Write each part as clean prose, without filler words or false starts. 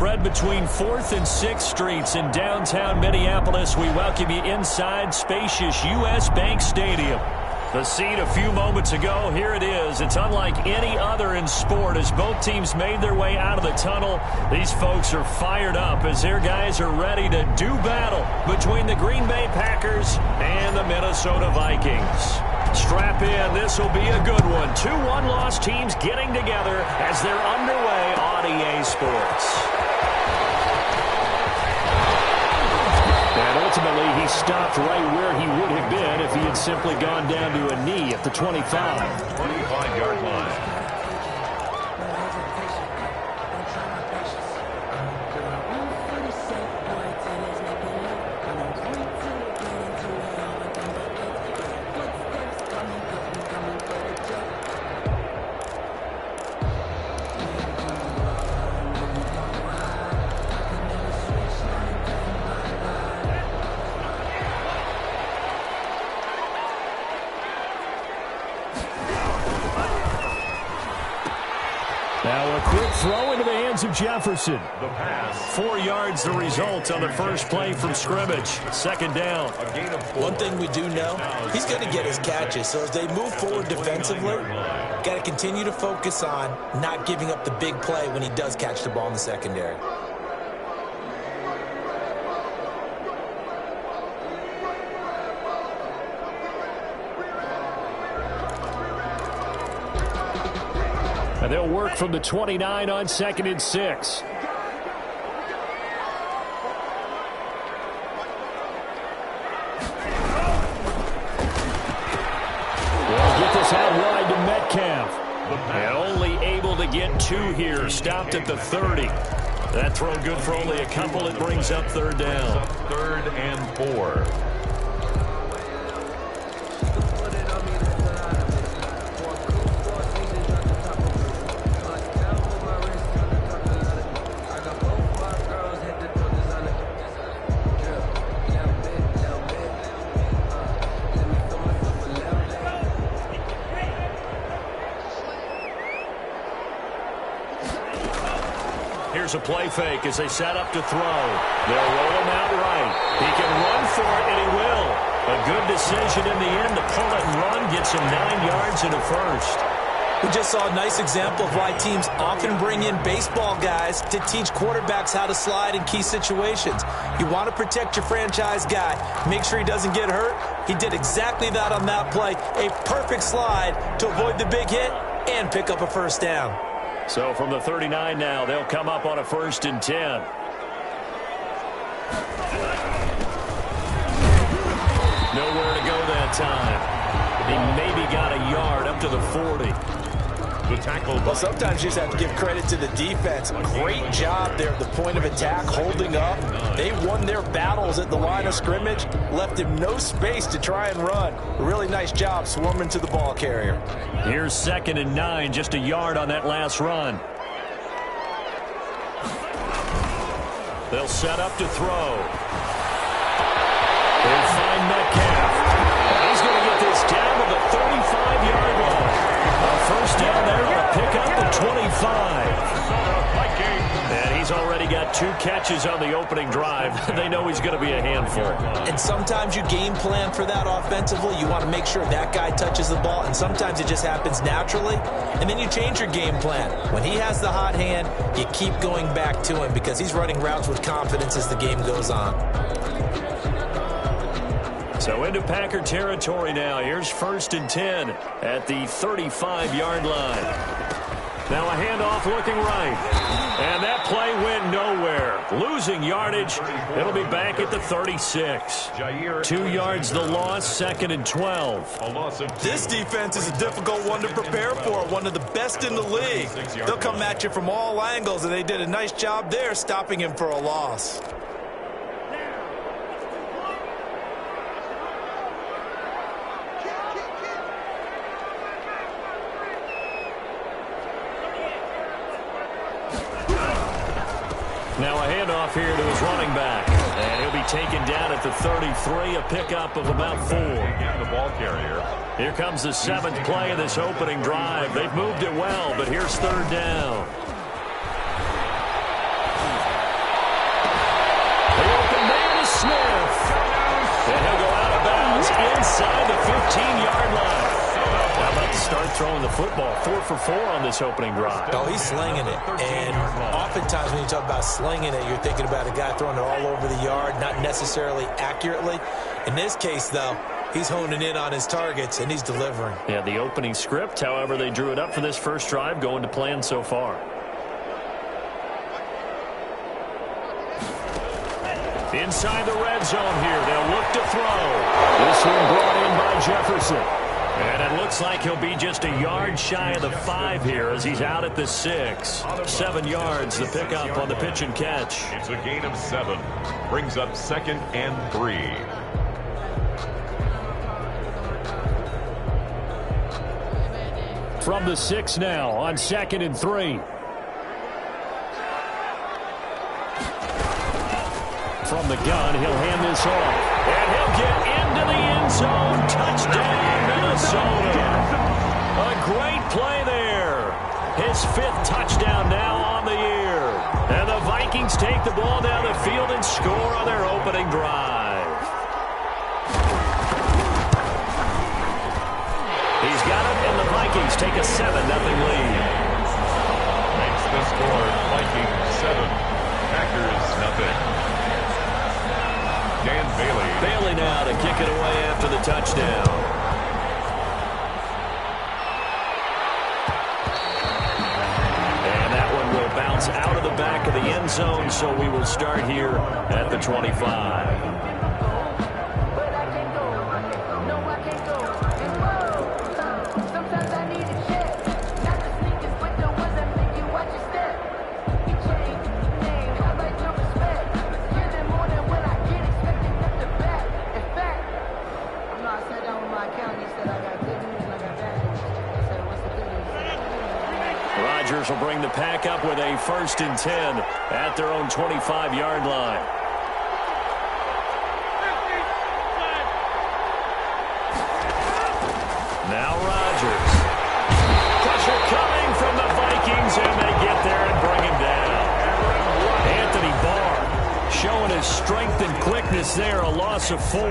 Spread between 4th and 6th Streets in downtown Minneapolis. We welcome you inside spacious U.S. Bank Stadium. The scene a few moments ago, here it is. It's unlike any other in sport as both teams made their way out of the tunnel. These folks are fired up as their guys are ready to do battle between the Green Bay Packers and the Minnesota Vikings. Strap in, this will be a good one. Two one-loss teams getting together as they're underway on EA Sports. And ultimately, he stopped right where he would have been if he had simply gone down to a knee at the 25. 25-yard line. Now a quick throw into the hands of Jefferson. The pass. 4 yards the result on the first play from scrimmage. Second down. A gain of 4. One thing we do know, he's going to get his catches. So as they move forward defensively, got to continue to focus on not giving up the big play when he does catch the ball in the secondary. And they'll work from the 29 on 2nd and 6. They'll get this out wide to Metcalf. And only able to get 2 here. Stopped at the 30. That throw good for only a couple. It brings up third down. 3rd and 4. Here's a play fake as they set up to throw. They'll roll him out right. He can run for it, and he will. A good decision in the end to pull it and run. Gets him 9 yards and a first. We just saw a nice example of why teams often bring in baseball guys to teach quarterbacks how to slide in key situations. You want to protect your franchise guy. Make sure he doesn't get hurt. He did exactly that on that play. A perfect slide to avoid the big hit and pick up a first down. So from the 39 now, they'll come up on a 1st and 10. Nowhere to go that time. He maybe got a yard up to the 40. The tackle. Well, sometimes you just have to give credit to the defense. Great job there at the point of attack, holding up. They won their battles at the line of scrimmage, left him no space to try and run. A really nice job swarming to the ball carrier. Here's 2nd and 9, just a yard on that last run. They'll set up to throw. They'll find Metcalf. He's going to get this down to the 35-yard line. A first down there to pick up the 25. And he's already got 2 catches on the opening drive. They know he's going to be a handful. And sometimes you game plan for that offensively. You want to make sure that guy touches the ball, and sometimes it just happens naturally. And then you change your game plan. When he has the hot hand, you keep going back to him because he's running routes with confidence as the game goes on. So into Packer territory now. Here's 1st and 10 at the 35-yard line. Now a handoff looking right. And that play went nowhere. Losing yardage. It'll be back at the 36. 2 yards the loss, 2nd and 12. This defense is a difficult one to prepare for. One of the best in the league. They'll come at you from all angles, and they did a nice job there stopping him for a loss. Now a handoff here to his running back. And he'll be taken down at the 33, a pickup of about 4. The ball carrier. Here comes the 7th play of this opening drive. They've moved it well, but here's 3rd down. inside the 15-yard line. How about to start throwing the football? 4 for 4 on this opening drive. Oh, he's slinging it. And oftentimes when you talk about slinging it, you're thinking about a guy throwing it all over the yard, not necessarily accurately. In this case, though, he's honing in on his targets, and he's delivering. Yeah, the opening script, however, they drew it up for this first drive, going to plan so far. Inside the red zone here, they'll look to throw. This one brought in by Jefferson. And it looks like he'll be just a yard shy of the 5 here as he's out at the 6. 7 yards, the pickup on the pitch and catch. It's a gain of 7. Brings up 2nd and 3. From the 6 now on 2nd and 3. From the gun, he'll hand this off. And he'll get into the end zone. Touchdown, Minnesota. A great play there. His 5th touchdown now on the year. And the Vikings take the ball down the field and score on their opening drive. He's got it, and the Vikings take a 7-0 lead. Makes the score Vikings 7, Packers 0. Dan Bailey now to kick it away after the touchdown. And that one will bounce out of the back of the end zone, so we will start here at the 25. Will bring the pack up with a 1st and 10 at their own 25-yard line. Now Rodgers. Pressure coming from the Vikings, and they get there and bring him down. Anthony Barr showing his strength and quickness there, a loss of 4.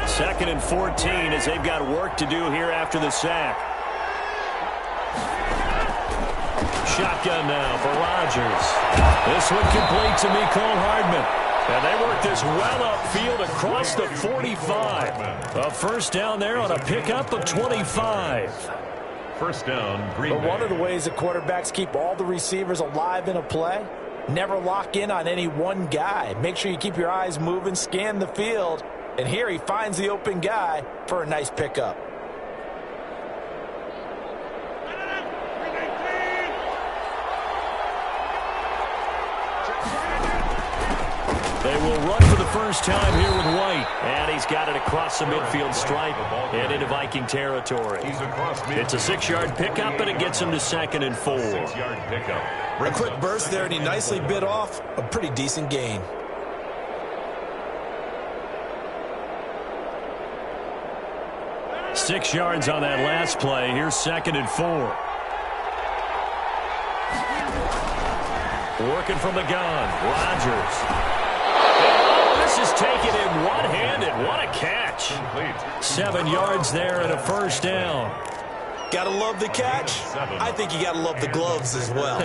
Second and 14 as they've got work to do here after the sack. Shotgun now for Rodgers. This one complete to Mecole Hardman. And they work this well upfield across the 45. A 1st down there on a pickup of 25. 1st down, Green Bay. But one of the ways that quarterbacks keep all the receivers alive in a play, never lock in on any one guy. Make sure you keep your eyes moving, scan the field. And here he finds the open guy for a nice pickup. They will run for the first time here with White. And he's got it across the midfield stripe and into Viking territory. It's a 6-yard pickup, and it gets him to 2nd and 4. 6-yard pickup. A quick burst there, and he nicely bit off a pretty decent gain. 6 yards on that last play. Here's 2nd and 4. Working from the gun. Rodgers. And this is taken in one-handed. What a catch. 7 yards there and a 1st down. Gotta love the catch. I think you gotta love the gloves as well.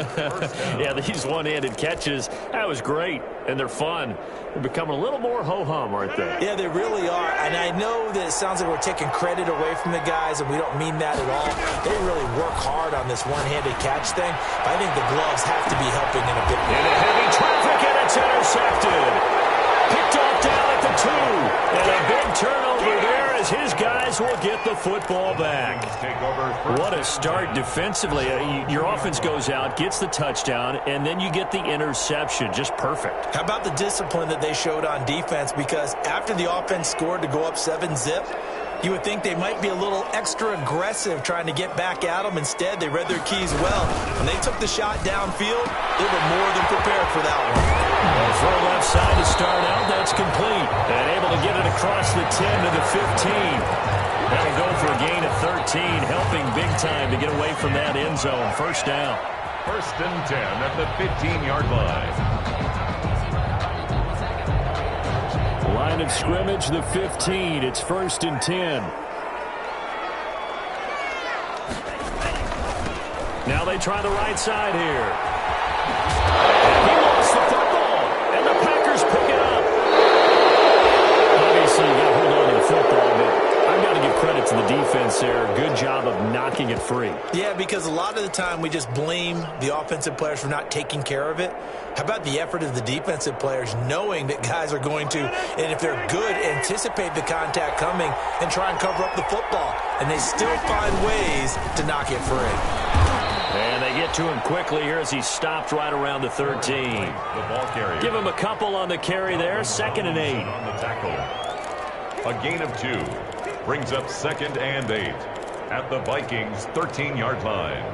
Yeah, these one-handed catches, that was great, and they're fun. They're becoming a little more ho-hum, aren't they? Yeah, they really are, and I know that it sounds like we're taking credit away from the guys, and we don't mean that at all. They really work hard on this one-handed catch thing, but I think the gloves have to be helping in a bit more. Into heavy traffic, and it's intercepted. Picked off down at the 2, and a big turnover there as his guys will get the football back. What a start defensively. Your offense goes out, gets the touchdown, and then you get the interception. Just perfect. How about the discipline that they showed on defense? Because after the offense scored to go up 7-zip, You would think they might be a little extra aggressive trying to get back at them. Instead, they read their keys well. When they took the shot downfield, they were more than prepared for that one. Well, throw left side to start out. That's complete. And able to get it across the 10 to the 15. That'll go for a gain of 13, helping big time to get away from that end zone. First down. First and 10 at the 15-yard line. Line of scrimmage, the 15. It's first and 10. Now they try the right side here. And he lost the football, and the Packers pick it up. Obviously, you got to hold on to the football, but I've got to give credit to the defense there. Good job of knocking it free. Yeah, because a lot of the time we just blame the offensive players for not taking care of it. How about the effort of the defensive players knowing that guys are going to, and if they're good, anticipate the contact coming and try and cover up the football. And they still find ways to knock it free. And they get to him quickly here as he stopped right around the 13. The ball carrier. Give him a couple on the carry there. Second and 8. On the tackle. A gain of 2. Brings up second and 8 at the Vikings' 13-yard line.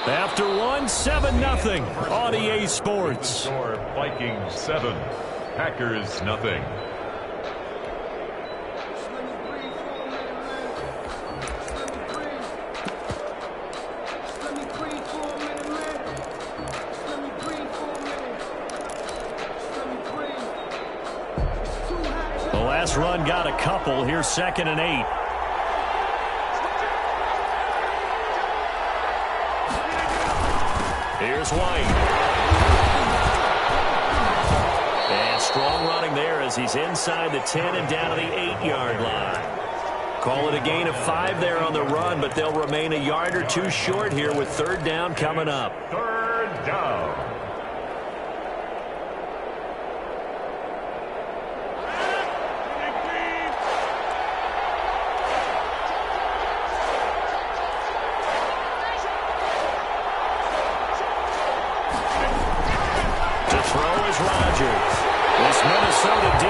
After one, 7-0 on EA Sports. Score, Vikings 7, Packers nothing. The last run got a couple. Here's second and 8. Here's White. And strong running there as he's inside the 10 and down to the 8-yard line. Call it a gain of 5 there on the run, but they'll remain a yard or two short here with third down coming up. Third down. Minnesota D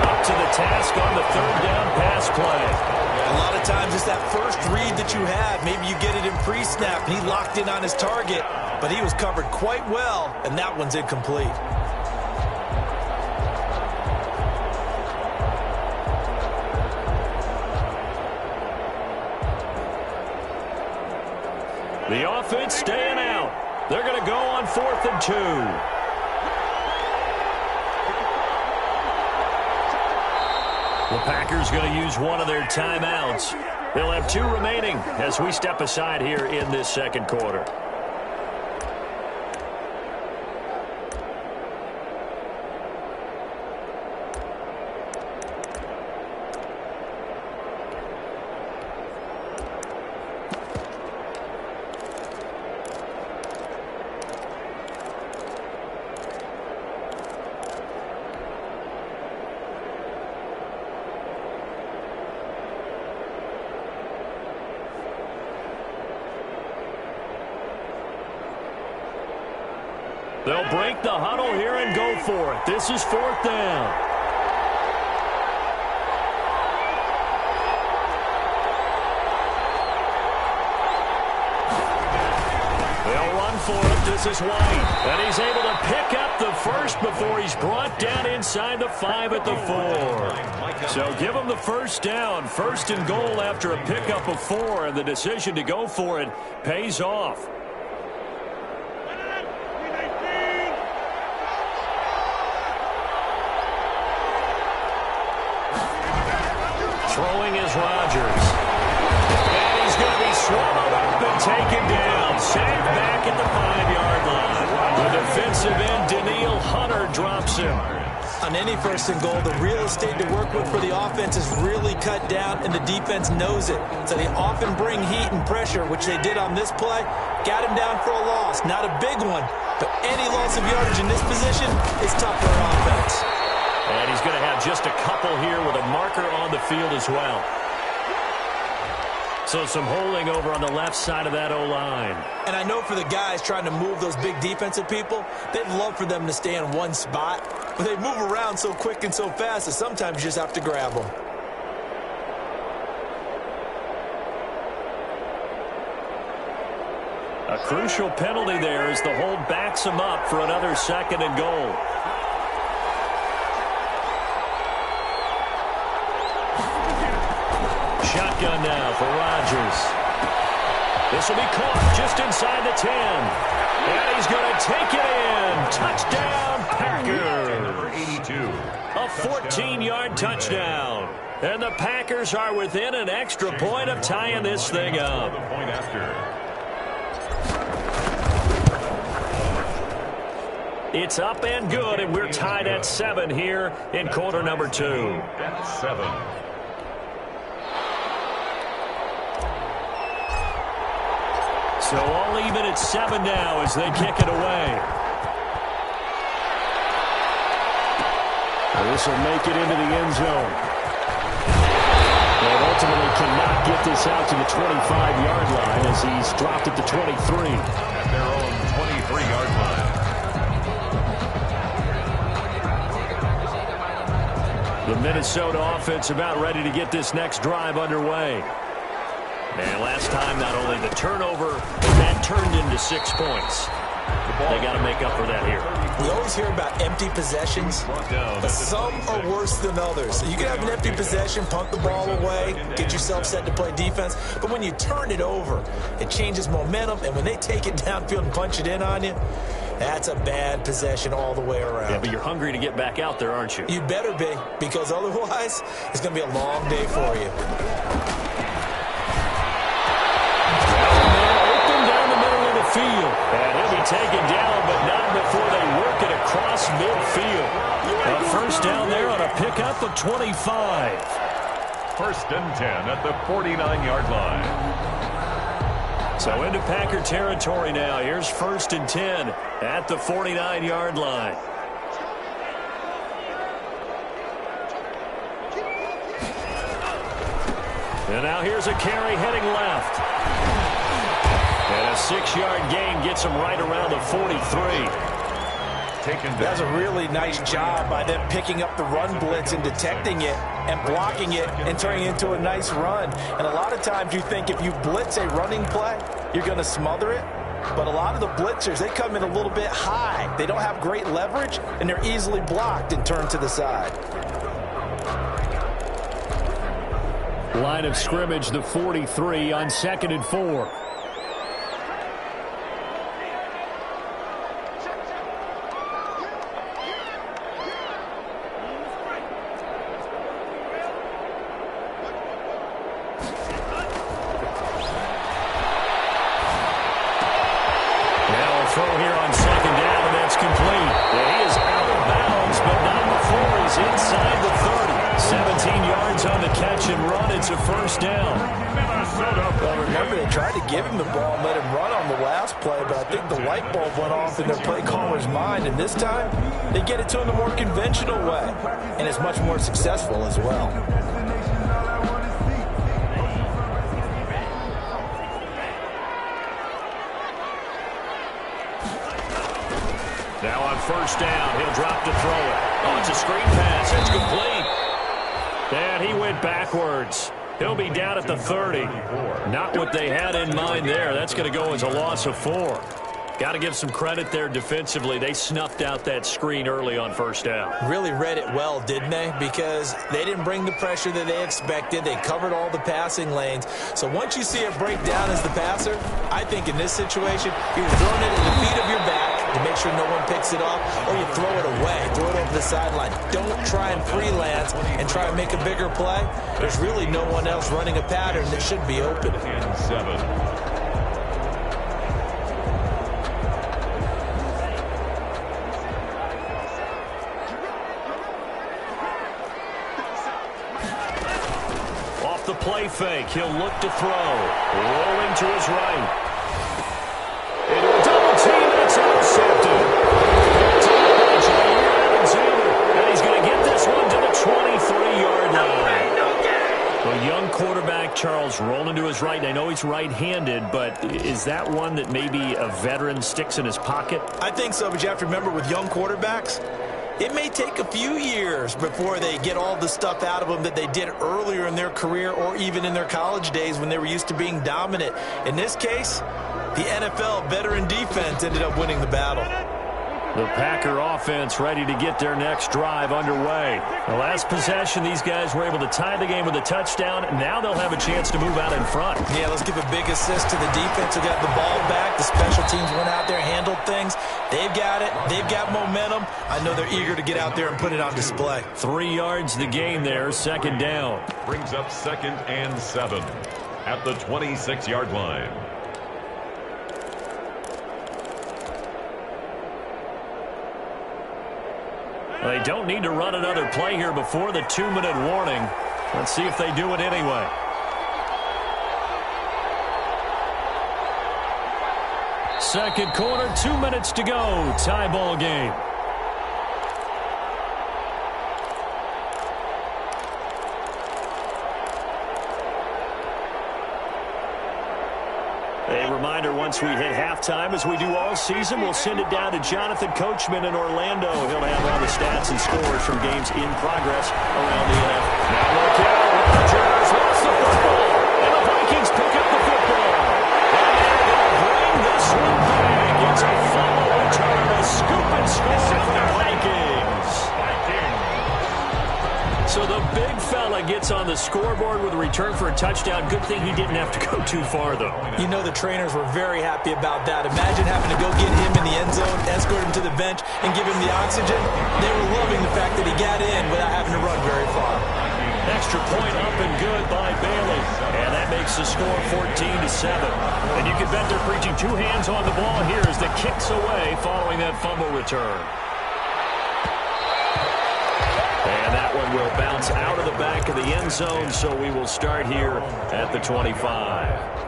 up to the task on the third down pass play. A lot of times it's that first read that you have. Maybe you get it in pre-snap, and he locked in on his target, but he was covered quite well, and that one's incomplete. The offense staying out. They're going to go on 4th and 2. The Packers going to use one of their timeouts. They'll have 2 remaining as we step aside here in this second quarter. They'll break the huddle here and go for it. This is 4th down. They'll run for it. This is White. And he's able to pick up the first before he's brought down inside the 5 at the 4. So give him the first down. First and goal after a pickup of 4. And the decision to go for it pays off. Throwing is Rodgers. And he's going to be swallowed up and taken down. Sacked back at the 5-yard line. The defensive end, Danielle Hunter, drops him. On any first and goal, the real estate to work with for the offense is really cut down, and the defense knows it. So they often bring heat and pressure, which they did on this play. Got him down for a loss. Not a big one, but any loss of yardage in this position is tough for an offense. And he's going to have just a couple here with a marker on the field as well. So some holding over on the left side of that O-line. And I know for the guys trying to move those big defensive people, they'd love for them to stay in one spot. But they move around so quick and so fast that sometimes you just have to grab them. A crucial penalty there as the hold backs him up for another 2nd and goal. Shotgun now for Rodgers. This will be caught just inside the 10. And he's going to take it in. Touchdown, Packers. Number 82. A 14-yard touchdown. And the Packers are within an extra point of tying this thing up. The point after. It's up and good, and we're tied at 7 here in quarter number 2. At 7. So all even at 7 now as they kick it away. Well, this will make it into the end zone. And ultimately cannot get this out to the 25-yard line as he's dropped at the 23. At their own 23-yard line. The Minnesota offense about ready to get this next drive underway. And last time, not only the turnover, but that turned into 6 points. They got to make up for that here. We always hear about empty possessions, but some are worse than others. You can have an empty possession, punt the ball away, get yourself set to play defense, but when you turn it over, it changes momentum, and when they take it downfield and punch it in on you, that's a bad possession all the way around. Yeah, but you're hungry to get back out there, aren't you? You better be, because otherwise, it's going to be a long day for you. Field. And he'll be taken down, but not before they work it across midfield. A first down there on a pickup of 25. 1st and 10 at the 49-yard line. So into Packer territory now. Here's 1st and 10 at the 49-yard line. And now here's a carry heading left. And a 6-yard gain gets him right around the 43. That's a really nice job by them picking up the run blitz and detecting it and blocking it and turning it into a nice run. And a lot of times you think if you blitz a running play, you're going to smother it. But a lot of the blitzers, they come in a little bit high. They don't have great leverage, and they're easily blocked and turned to the side. Line of scrimmage, the 43 on 2nd and 4. Throw here on 2nd down, and that's complete. Yeah, he is out of bounds, but not before he's inside the 30. 17 yards on the catch and run. It's a first down. Well, remember, they tried to give him the ball and let him run on the last play, but I think the light bulb went off in their play caller's mind, and this time they get it to him the more conventional way, and it's much more successful as well. Now on first down, he'll drop to throw it. Oh, it's a screen pass. It's complete. And he went backwards. He'll be down at the 30. Not what they had in mind there. That's going to go as a loss of 4. Got to give some credit there defensively. They snuffed out that screen early on first down. Really read it well, didn't they? Because they didn't bring the pressure that they expected. They covered all the passing lanes. So once you see it break down as the passer, I think in this situation, you're throwing it at the feet of your back to make sure no one picks it off, or you throw it away, throw it over the sideline. Don't try and freelance and try and make a bigger play. There's really no one else running a pattern that should be open. And 7. The play fake. He'll look to throw. Rolling to his right. Into a double team, and it's intercepted. And he's going to get this one to the 23-yard line. The young quarterback, Charles He's rolling to his right. I know he's right-handed, but is that one that maybe a veteran sticks in his pocket? I think so, but you have to remember with young quarterbacks, it may take a few years before they get all the stuff out of them that they did earlier in their career or even in their college days when they were used to being dominant. In this case, the NFL veteran defense ended up winning the battle. The Packer offense ready to get their next drive underway. The last possession, these guys were able to tie the game with a touchdown. Now they'll have a chance to move out in front. Yeah, let's give a big assist to the defense who got the ball back. The special teams went out there, handled things. They've got it. They've got momentum. I know they're eager to get out there and put it on display. 3 yards the gain there, second down. Brings up 2nd and 7 at the 26-yard line. They don't need to run another play here before the 2-minute warning. Let's see if they do it anyway. Second quarter, 2 minutes to go. Tie ball game. A reminder, once we hit halftime, as we do all season, we'll send it down to Jonathan Coachman in Orlando. He'll have all the stats and scores from games in progress around the NFL. Now look out, Rodgers lost the football, and the Vikings pick up the football. And they're going to bring this one back. It's a fumble return, a scoop and score for the Vikings. So the big fella gets on the scoreboard with a return for a touchdown. Good thing he didn't have to go too far, though. You know the trainers were very happy about that. Imagine having to go get him in the end zone, escort him to the bench, and give him the oxygen. They were loving the fact that he got in without having to run very far. Extra point up and good by Bailey. And that makes the score 14-7. And you can bet they're preaching 2 hands on the ball here as the kick's away following that fumble return. And that one will bounce out of the back of the end zone, so we will start here at the 25.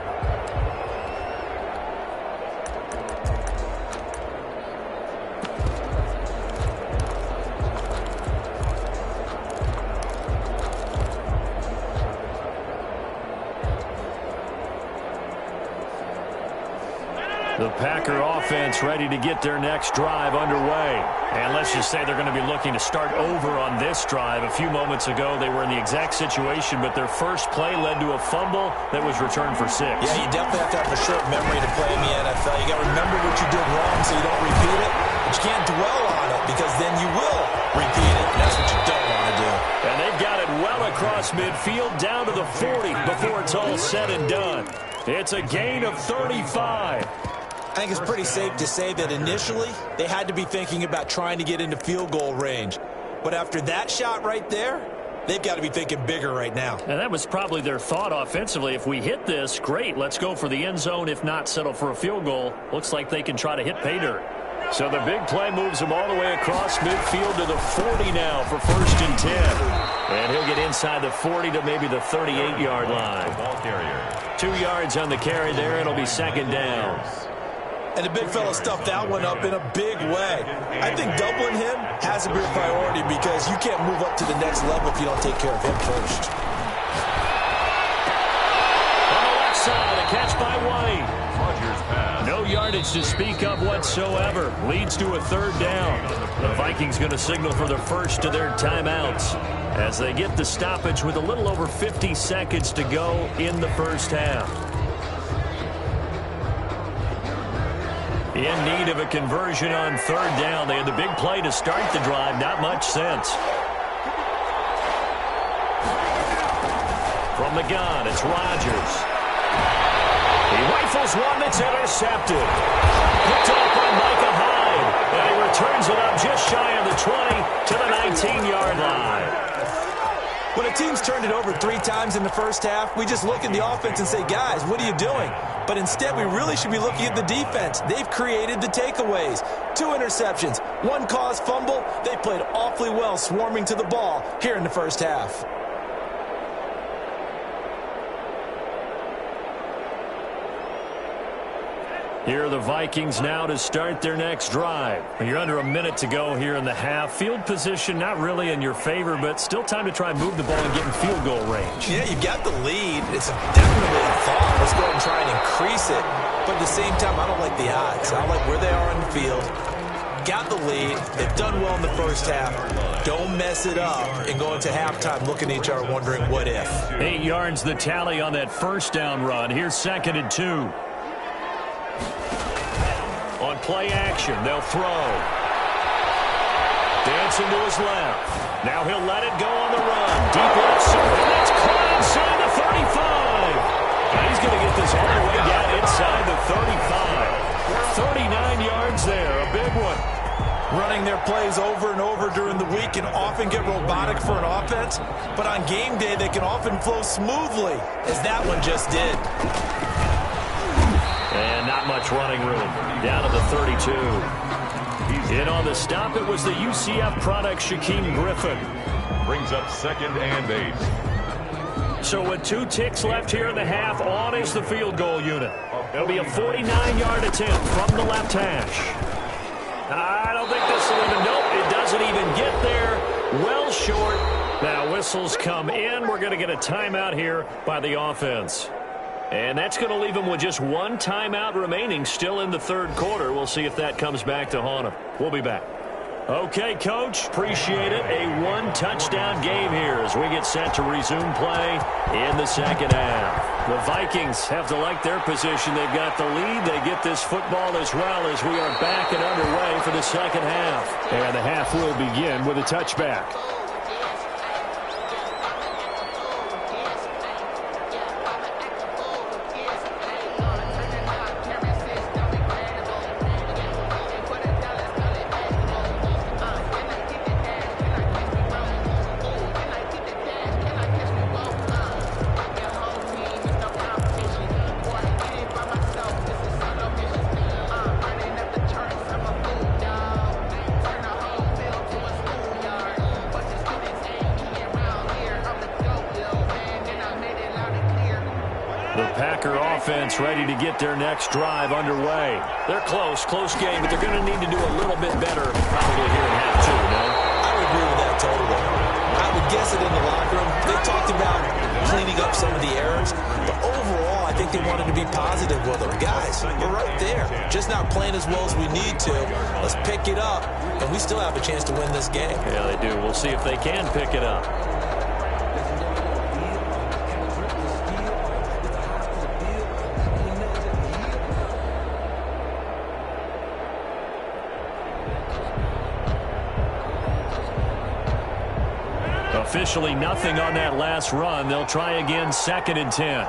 The Packer offense ready to get their next drive underway. And let's just say they're going to be looking to start over on this drive. A few moments ago, they were in the exact situation, but their first play led to a fumble that was returned for 6. Yeah, you definitely have to have a short memory to play in the NFL. You got to remember what you did wrong so you don't repeat it. But you can't dwell on it because then you will repeat it. And that's what you don't want to do. And they've got it well across midfield down to the 40 before it's all said and done. It's a gain of 35. I think it's pretty safe to say that initially they had to be thinking about trying to get into field goal range. But after that shot right there, they've got to be thinking bigger right now. And that was probably their thought offensively. If we hit this, great, let's go for the end zone. If not, settle for a field goal. Looks like they can try to hit pay dirt. So the big play moves him all the way across midfield to the 40 now for 1st and 10. And he'll get inside the 40 to maybe the 38-yard line. Ball carrier. 2 yards on the carry there. It'll be 2nd down. And the big fella stuffed that one up in a big way. I think doubling him has to be a priority because you can't move up to the next level if you don't take care of him first. On the left side, a catch by White. No yardage to speak of whatsoever. Leads to a 3rd down. The Vikings going to signal for the first of their timeouts as they get the stoppage with a little over 50 seconds to go in the first half. In need of a conversion on 3rd down. They had the big play to start the drive. Not much sense. From the gun, it's Rodgers. He rifles one that's intercepted. Picked off by Micah Hyde. And he returns it up just shy of the 20 to the 19-yard line. When a team's turned it over 3 times in the first half, we just look at the offense and say, guys, what are you doing? But instead, we really should be looking at the defense. They've created the takeaways. 2 interceptions, 1 caused fumble. They played awfully well swarming to the ball here in the first half. Here are the Vikings now to start their next drive. You're under a minute to go here in the half. Field position not really in your favor, but still time to try and move the ball and get in field goal range. Yeah, you got the lead. It's definitely a thought. Let's go ahead and try and increase it. But at the same time, I don't like the odds. I don't like where they are on the field. Got the lead. They've done well in the first half. Don't mess it up and go into halftime looking at each other wondering what if. 8 yards the tally on that first down run. Here's 2nd and 2. On play action, they'll throw. Dancing to his left. Now he'll let it go on the run. Deep left side. That's caught inside the 35. Now he's going to get this all the way down inside the 35. 39 yards there, a big one. Running their plays over and over during the week can often get robotic for an offense, but on game day they can often flow smoothly, as that one just did. And not much running room. Down to the 32. In on the stop, it was the UCF product, Shaquem Griffin. Brings up 2nd and 8. So with 2 ticks left here in the half, on is the field goal unit. It'll be a 49-yard attempt from the left hash. I don't think this will even, nope, it doesn't even get there. Well short. Now whistles come in. We're going to get a timeout here by the offense. And that's going to leave them with just 1 timeout remaining still in the third quarter. We'll see if that comes back to haunt them. We'll be back. Okay, Coach, appreciate it. A 1-touchdown game here as we get set to resume play in the second half. The Vikings have to like their position. They've got the lead. They get this football as well as we are back and underway for the second half. And the half will begin with a touchback. Ready to get their next drive underway. They're close game, but they're going to need to do a little bit better probably here in half 2, no? I would agree with that totally. I would guess it in the locker room. They talked about cleaning up some of the errors, but overall, I think they wanted to be positive with them. Guys, we're right there. Just not playing as well as we need to. Let's pick it up, and we still have a chance to win this game. Yeah, they do. We'll see if they can pick it up. Officially nothing on that last run. They'll try again, 2nd and 10.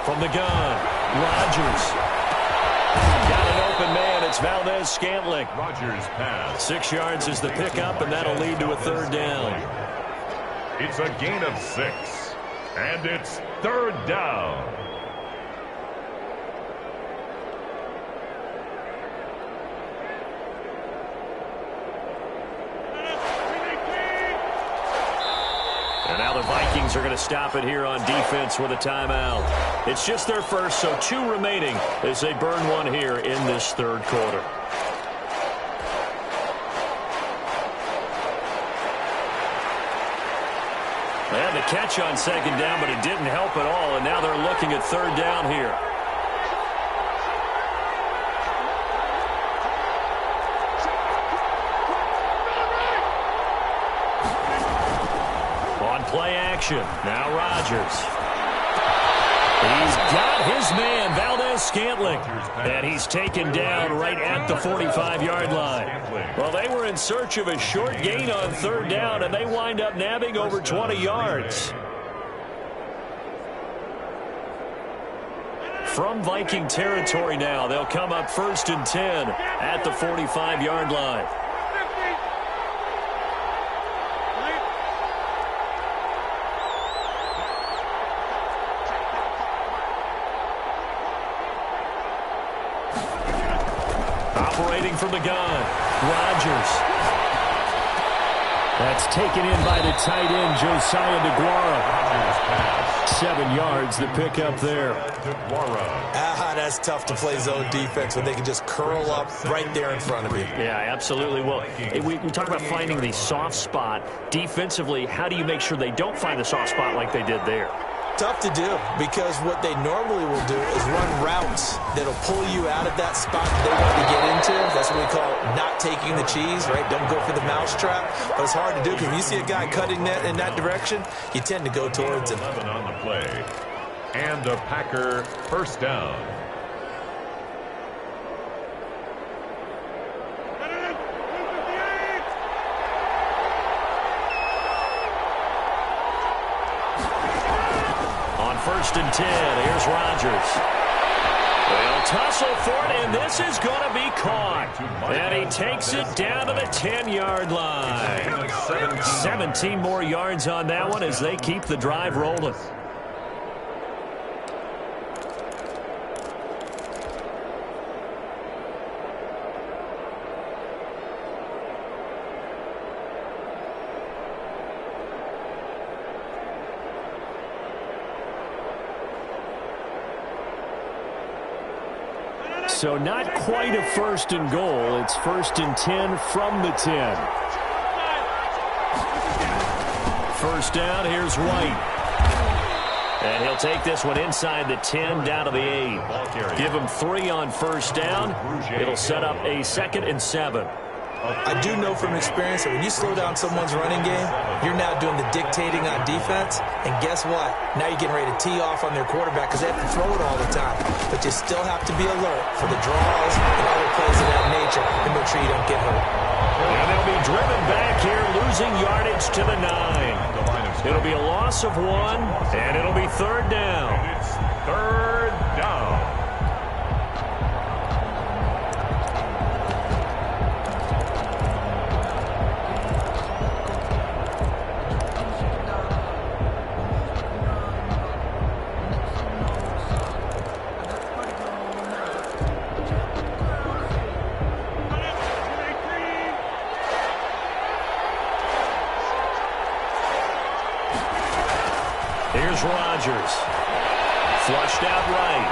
From the gun, Rodgers. Got an open man. It's Valdez-Scantling. Rodgers pass. 6 yards is the pickup, and that'll lead to a 3rd down. It's a gain of 6, and it's 3rd down. And now the Vikings are going to stop it here on defense with a timeout. It's just their first, so 2 remaining as they burn 1 here in this third quarter. They had the catch on 2nd down, but it didn't help at all, and now they're looking at 3rd down here. Play action. Now Rodgers. He's got his man, Valdez-Scantling. And he's taken down right at the 45-yard line. Well, they were in search of a short gain on 3rd down, and they wind up nabbing over 20 yards. From Viking territory now, they'll come up 1st and 10 at the 45-yard line. Operating from the gun, Rodgers. That's taken in by the tight end, Josiah DeGuara. 7 yards, the pickup there. That's tough to play zone defense when they can just curl up right there in front of you. Yeah, absolutely. Well, we talk about finding the soft spot. Defensively, how do you make sure they don't find the soft spot like they did there? Tough to do, because what they normally will do is run routes that'll pull you out of that spot that they want to get into. That's what we call not taking the cheese, right? Don't go for the mousetrap. But it's hard to do because when you see a guy cutting that in that direction, you tend to go towards him. 11 on the play. And a Packer first down. First and 10. Here's Rodgers. They'll tussle for it, and this is going to be caught. And he takes it down to the 10-yard line. 17 more yards on that one as they keep the drive rolling. So not quite a first and goal. It's first and 10 from the 10. First down, here's White. And he'll take this one inside the 10 down to the 8. Give him 3 on first down. It'll set up a 2nd and 7. I do know from experience that when you slow down someone's running game, you're now doing the dictating on defense. And guess what? Now you're getting ready to tee off on their quarterback because they have to throw it all the time. But you still have to be alert for the draws and other plays of that nature and make sure you don't get hurt. And they'll be driven back here, losing yardage to the 9. It'll be a loss of 1, and it'll be 3rd down. It's 3rd down. Here's Rodgers. Flushed out right.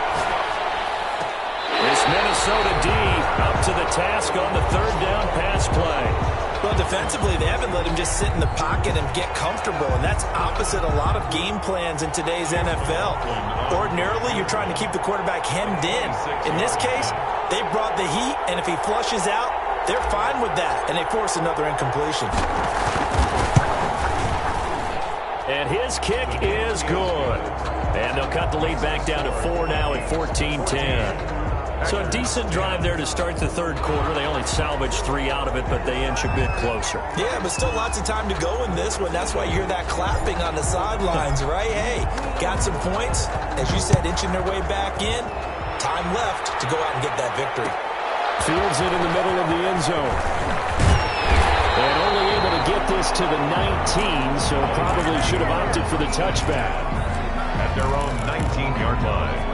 This Minnesota D up to the task on the 3rd down pass play. Well, defensively, they haven't let him just sit in the pocket and get comfortable, and that's opposite a lot of game plans in today's NFL. Ordinarily, you're trying to keep the quarterback hemmed in. In this case, they brought the heat, and if he flushes out, they're fine with that, and they force another incompletion. And his kick is good. And they'll cut the lead back down to 4 now at 14-10. So a decent drive there to start the 3rd quarter. They only salvaged 3 out of it, but they inch a bit closer. Yeah, but still lots of time to go in this one. That's why you hear that clapping on the sidelines, right? Hey, got some points. As you said, inching their way back in. Time left to go out and get that victory. Fields it in the middle of the end zone. And only able to get this to the 19, so probably should have opted for the touchback. At their own 19-yard line.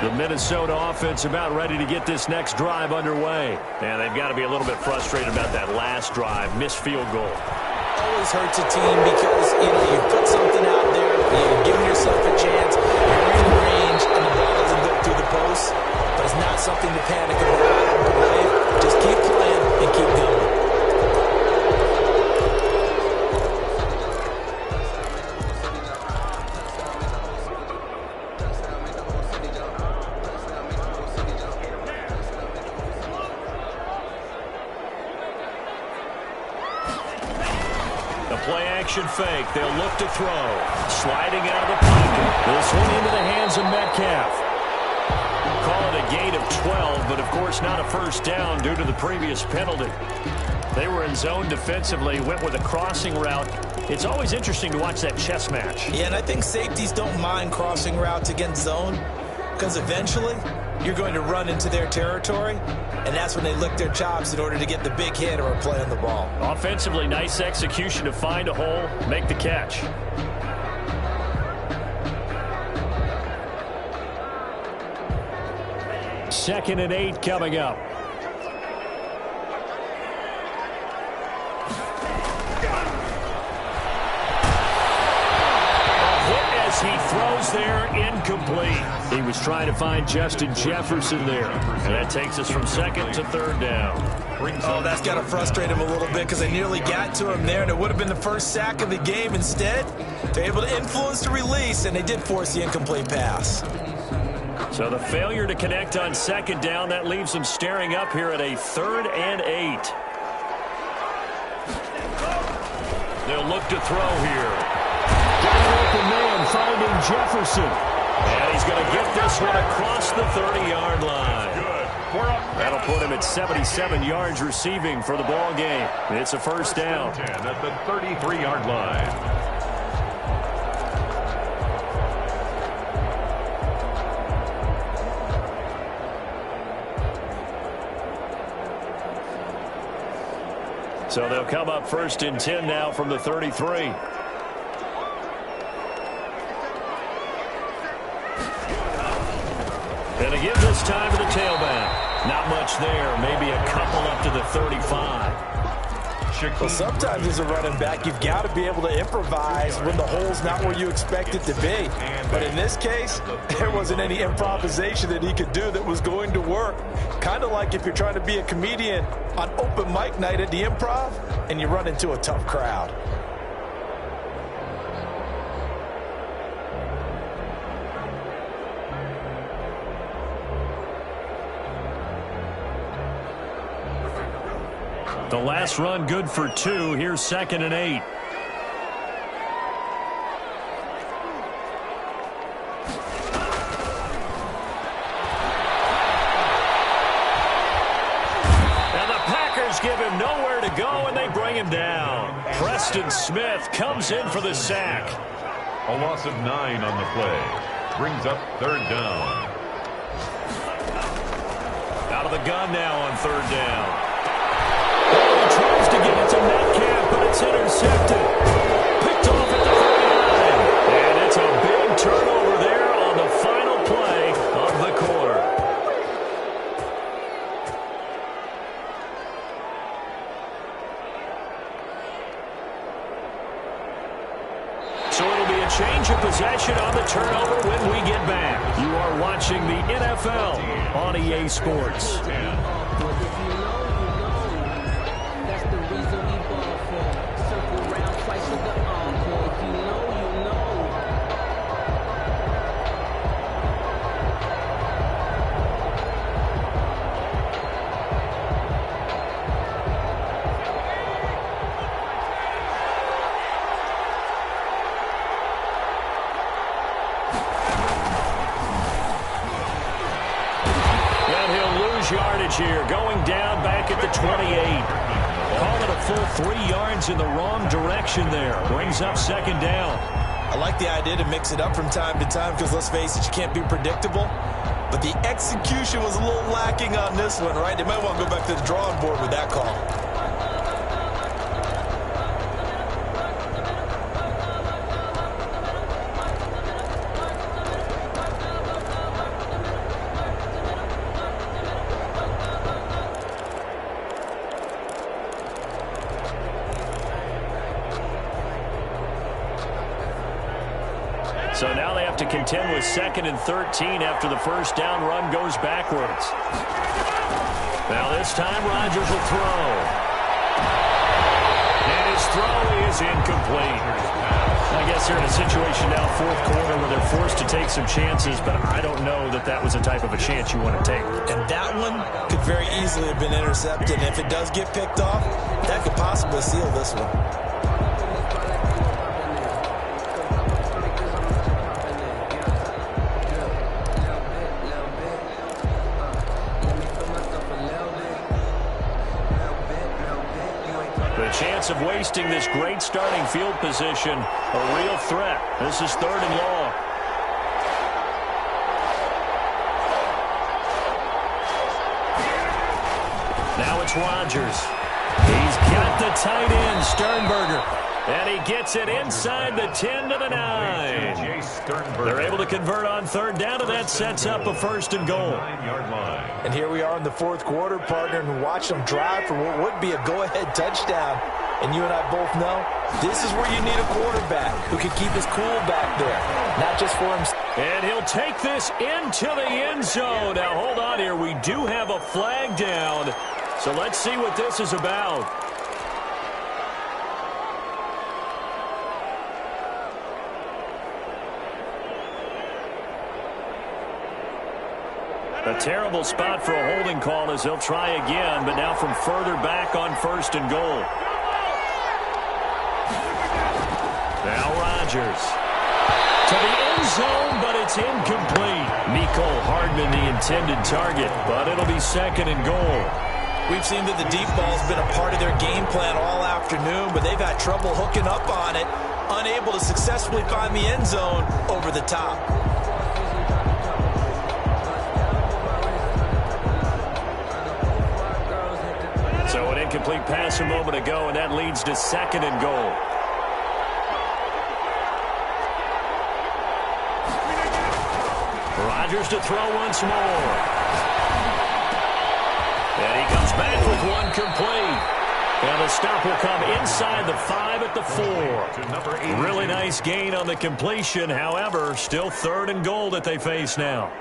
The Minnesota offense about ready to get this next drive underway. And they've got to be a little bit frustrated about that last drive. Missed field goal. Always hurts a team because, you put something out there, you're giving yourself a chance, you're in range, and the ball doesn't go through the post. But it's not something to panic about. Just keep playing and keep going. Play-action fake. They'll look to throw. Sliding out of the pocket. This one into the hands of Metcalf. Call it a gain of 12, but of course not a first down due to the previous penalty. They were in zone defensively, went with a crossing route. It's always interesting to watch that chess match. Yeah, and I think safeties don't mind crossing routes against zone because eventually you're going to run into their territory, and that's when they lick their chops in order to get the big hit or a play on the ball. Offensively, nice execution to find a hole, make the catch. 2nd and 8 coming up. He throws there, incomplete. He was trying to find Justin Jefferson there. And that takes us from 2nd to 3rd down. Oh, that's got to frustrate him a little bit because they nearly got to him there, and it would have been the first sack of the game. Instead, they're able to influence the release, and they did force the incomplete pass. So the failure to connect on 2nd down, that leaves them staring up here at a 3rd and 8. They'll look to throw here. Got an open man finding Jefferson. And he's going to get this one across the 30-yard line. That'll put him at 77 yards receiving for the ball game. It's a first down. 10 at the 33-yard line. So they'll come up 1st and 10 now from the 33. And again this time to the tailback. Not much there. Maybe a couple up to the 35. Well, sometimes as a running back, you've got to be able to improvise when the hole's not where you expect it to be. But in this case, there wasn't any improvisation that he could do that was going to work. Kind of like if you're trying to be a comedian on open mic night at the Improv and you run into a tough crowd. The last run good for 2. Here's 2nd and 8. And the Packers give him nowhere to go, and they bring him down. Preston Smith comes in for the sack. A loss of 9 on the play. Brings up 3rd down. Out of the gun now on 3rd down. He tries to get it to Metcalf, but it's intercepted. Picked off at the 39. And it's a big turnover there on the final play of the quarter. So it'll be a change of possession on the turnover when we get back. You are watching the NFL on EA Sports. Yardage here, going down back at the 28. Call it a full 3 yards in the wrong direction there. Brings up 2nd down. I like the idea to mix it up from time to time because, let's face it, you can't be predictable. But the execution was a little lacking on this one, right? They might want to go back to the drawing board with that call. So now they have to contend with 2nd and 13 after the first down run goes backwards. Now this time Rodgers will throw. And his throw is incomplete. I guess they're in a situation now, 4th quarter, where they're forced to take some chances, but I don't know that that was the type of a chance you want to take. And that one could very easily have been intercepted. And if it does get picked off, that could possibly seal this one. Chance of wasting this great starting field position, a real threat. This is 3rd and long. Now it's Rodgers. He's got with the tight end, Sternberger. And he gets it inside the 10 to the 9. They're able to convert on third down, and that sets up a first and goal. And here we are in the fourth quarter, partner, and watch them drive for what would be a go-ahead touchdown. And you and I both know this is where you need a quarterback who can keep his cool back there, not just for himself. And he'll take this into the end zone. Now, hold on here. We do have a flag down, so let's see what this is about. A terrible spot for a holding call as they'll try again, but now from further back on first and goal. Now Rodgers to the end zone, but it's incomplete. Mecole Hardman the intended target, but it'll be second and goal. We've seen that the deep ball's been a part of their game plan all afternoon, but they've had trouble hooking up on it, unable to successfully find the end zone over the top. So an incomplete pass a moment ago, and that leads to second and goal. Rodgers to throw once more. And he comes back with one complete. And the stop will come inside the 5 at the 4. Really nice gain on the completion. However, still third and goal that they face now.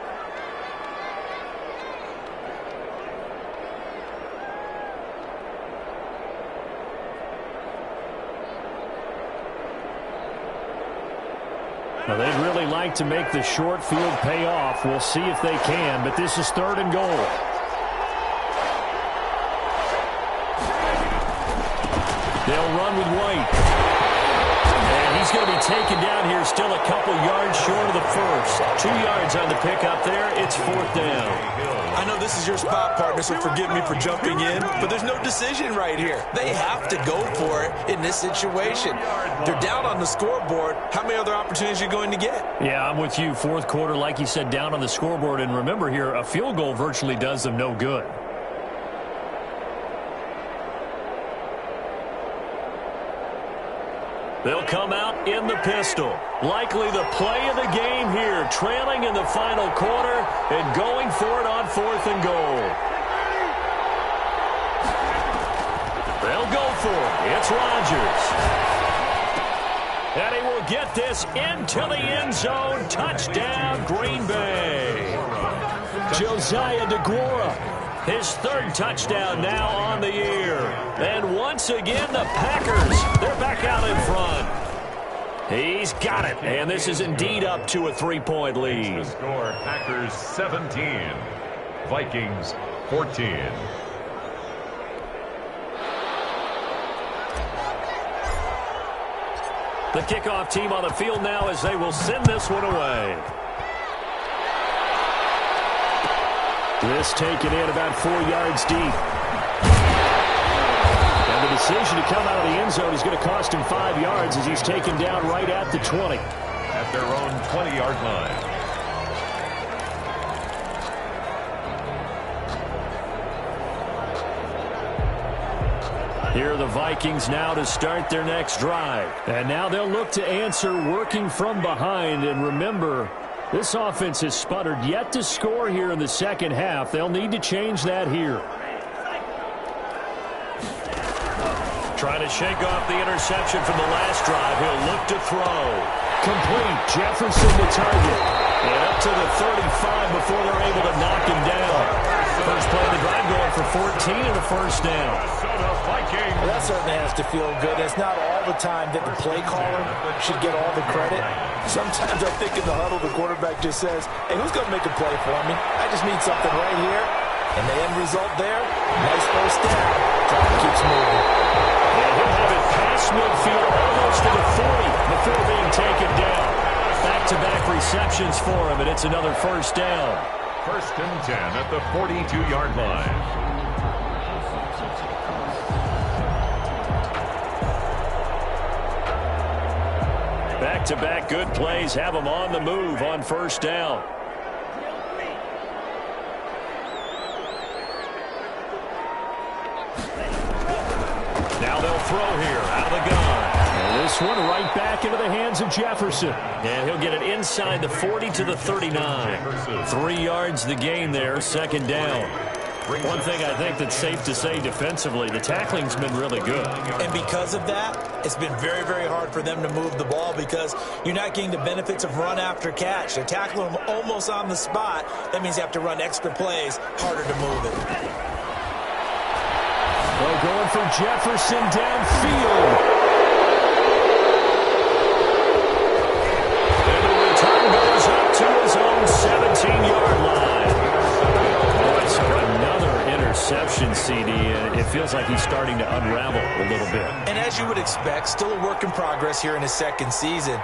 Now, they'd really like to make the short field pay off. We'll see if they can, but this is third and goal. They'll run with White. And he's going to be taken down here, still a couple yards short of the first. 2 yards on the pickup there. It's fourth down. I know this is your spot, partner, so forgive me for jumping in, but there's no decision right here. They have to go for it in this situation. They're down on the scoreboard. How many other opportunities are you going to get? Yeah, I'm with you. Fourth quarter, like you said, down on the scoreboard. And remember here, a field goal virtually does them no good. They'll come out in the pistol. Likely the play of the game here, trailing in the final quarter and going for it on fourth and goal. They'll go for it. It's Rodgers. And he will get this into the end zone. Touchdown, Green Bay. Josiah DeGuara. His third touchdown now on the year. And once again, the Packers, they're back out in front. He's got it. And this is indeed up to a 3-point lead. The score, Packers 17, Vikings 14. The kickoff team on the field now as they will send this one away. This taken in about 4 yards deep. And the decision to come out of the end zone is going to cost him 5 yards as he's taken down right at the 20. At their own 20-yard line. Here are the Vikings now to start their next drive. And now they'll look to answer working from behind. And remember, this offense has sputtered yet to score here in the second half. They'll need to change that here. Trying to shake off the interception from the last drive. He'll look to throw. Complete. Jefferson the target. And up to the 35 before they're able to knock him down. First play of the drive going for 14 and a first down. Well, that certainly has to feel good. It's not all the time that the play caller should get all the credit. Sometimes I think in the huddle the quarterback just says, hey, who's going to make a play for me? I just need something right here. And the end result there, nice first down. Drive keeps moving. And he'll have it past midfield almost to the 40 before being taken down. Back-to-back receptions for him, and it's another first down. First and 10 at the 42-yard line. Back-to-back good plays have them on the move on first down. Now they'll throw here out of the gun. And this one right back into the hands of Jefferson. And he'll get it inside the 40 to the 39. 3 yards the gain there, second down. One thing I think that's safe to say defensively, the tackling's been really good. And because of that, it's been very, very hard for them to move the ball because you're not getting the benefits of run after catch. They're tackling them almost on the spot. That means you have to run extra plays, harder to move it. Well, going for Jefferson downfield. And the return goes up to his own 17-yard line. Another interception, CD, and it feels like he's starting to unravel a little bit. And as you would expect, still a work in progress here in his second season.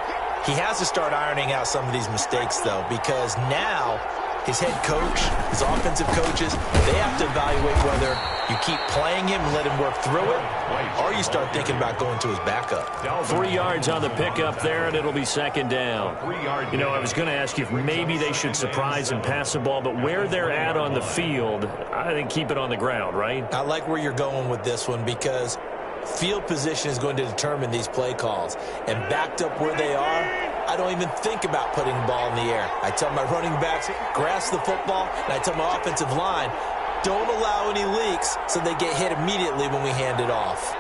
He has to start ironing out some of these mistakes, though, because now his head coach, his offensive coaches, they have to evaluate whether you keep playing him and let him work through it, or you start thinking about going to his backup. 3 yards on the pickup there, and it'll be second down. You know, I was going to ask you if maybe they should surprise and pass the ball, but where they're at on the field, I think keep it on the ground, right? I like where you're going with this one because field position is going to determine these play calls. And backed up where they are, I don't even think about putting the ball in the air. I tell my running backs, grasp the football, and I tell my offensive line, don't allow any leaks so they get hit immediately when we hand it off.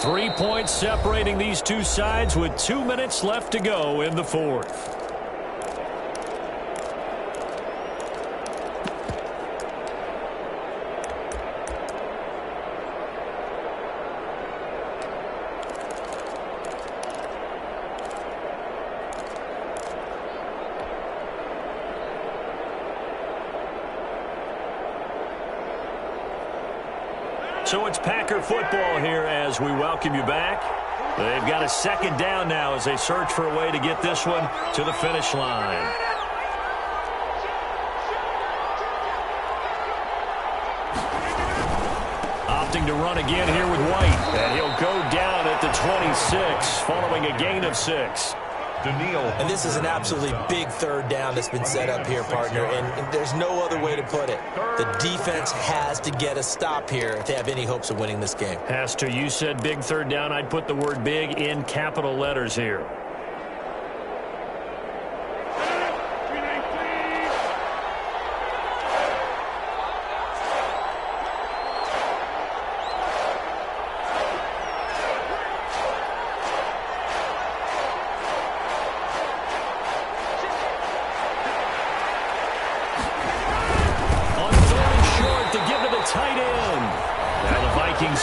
Three points separating these two sides with 2 minutes left to go in the fourth. So it's Packer football here as we welcome you back. They've got a second down now as they search for a way to get this one to the finish line. Opting to run again here with White. And he'll go down at the 26 following a gain of 6. And this is an absolutely big third down that's been set up here, partner, and there's no other way to put it. The defense has to get a stop here if they have any hopes of winning this game. Has to. You said big third down. I'd put the word big in capital letters here.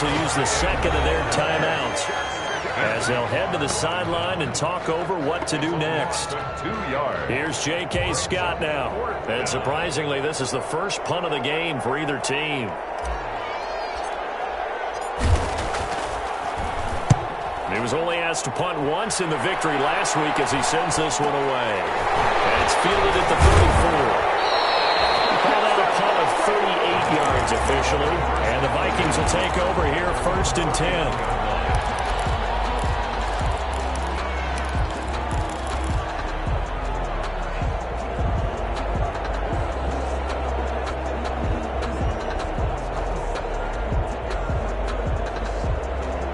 Will use the second of their timeouts as they'll head to the sideline and talk over what to do next. 2 yards. Here's J.K. Scott now. And surprisingly, this is the first punt of the game for either team. He was only asked to punt once in the victory last week as he sends this one away. And it's fielded at the 34. Call that a punt of 38 yards officially. And the Vikings will take over here first and 10.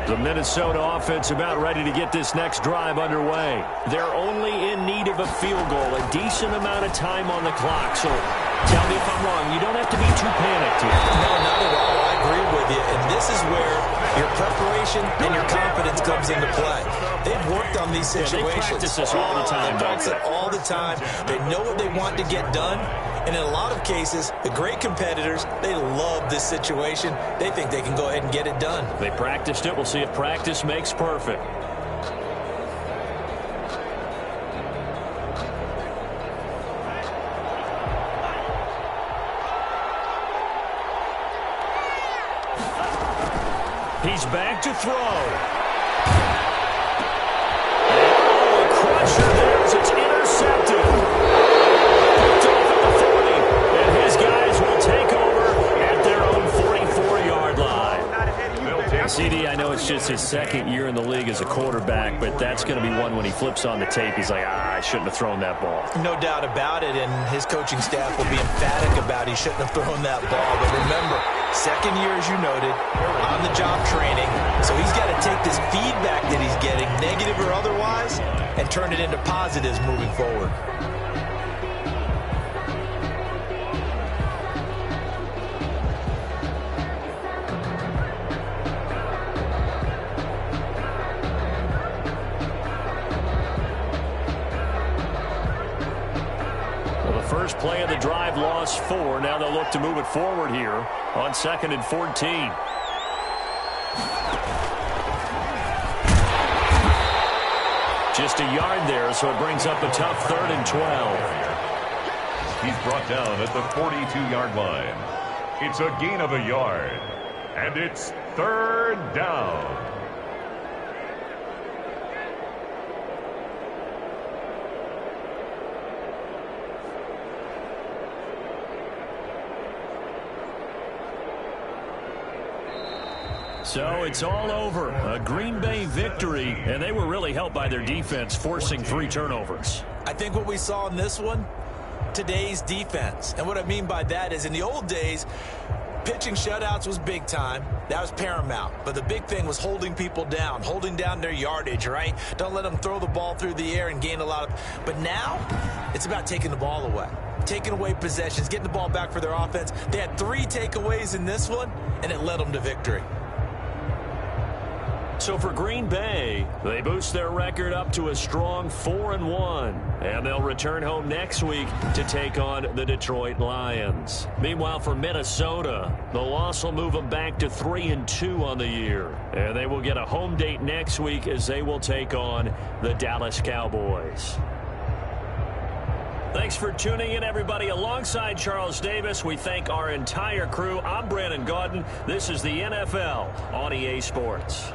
The Minnesota offense about ready to get this next drive underway. They're only in need of a field goal, a decent amount of time on the clock. So tell me if I'm wrong. You don't have to be too panicked here. No, not at all. I agree with you. And this is where your preparation and your confidence comes into play. They've worked on these situations. They practice this all the time, they practice it all the time. They know what they want to get done. And in a lot of cases, the great competitors, they love this situation. They think they can go ahead and get it done. They practiced it. We'll see if practice makes perfect. He's back to throw. Oh, a crusher there as it's intercepted. Picked off at the 40. And his guys will take over at their own 44-yard line. CD, I know it's just It's his second year in the league as a quarterback, but that's going to be one when he flips on the tape. He's like, I shouldn't have thrown that ball. No doubt about it, and his coaching staff will be emphatic about he shouldn't have thrown that ball. But remember, second year, as you noted, on-the-job training. So he's got to take this feedback that he's getting, negative or otherwise, and turn it into positives moving forward. First play of the drive, lost 4. Now they'll look to move it forward here on 2nd and 14. Just a yard there, so it brings up a tough 3rd and 12. He's brought down at the 42-yard line. It's a gain of a yard, and it's 3rd down. So it's all over. A Green Bay victory, and they were really helped by their defense, forcing 3 turnovers. I think what we saw in this one, today's defense. And what I mean by that is in the old days, pitching shutouts was big time. That was paramount. But the big thing was holding people down, holding down their yardage, right? Don't let them throw the ball through the air and gain a lot of... But now, it's about taking the ball away. Taking away possessions, getting the ball back for their offense. They had 3 takeaways in this one, and it led them to victory. So for Green Bay, they boost their record up to a strong 4-1, and they'll return home next week to take on the Detroit Lions. Meanwhile, for Minnesota, the loss will move them back to 3-2 on the year, and they will get a home date next week as they will take on the Dallas Cowboys. Thanks for tuning in, everybody. Alongside Charles Davis, we thank our entire crew. I'm Brandon Gaudin. This is the NFL on EA Sports.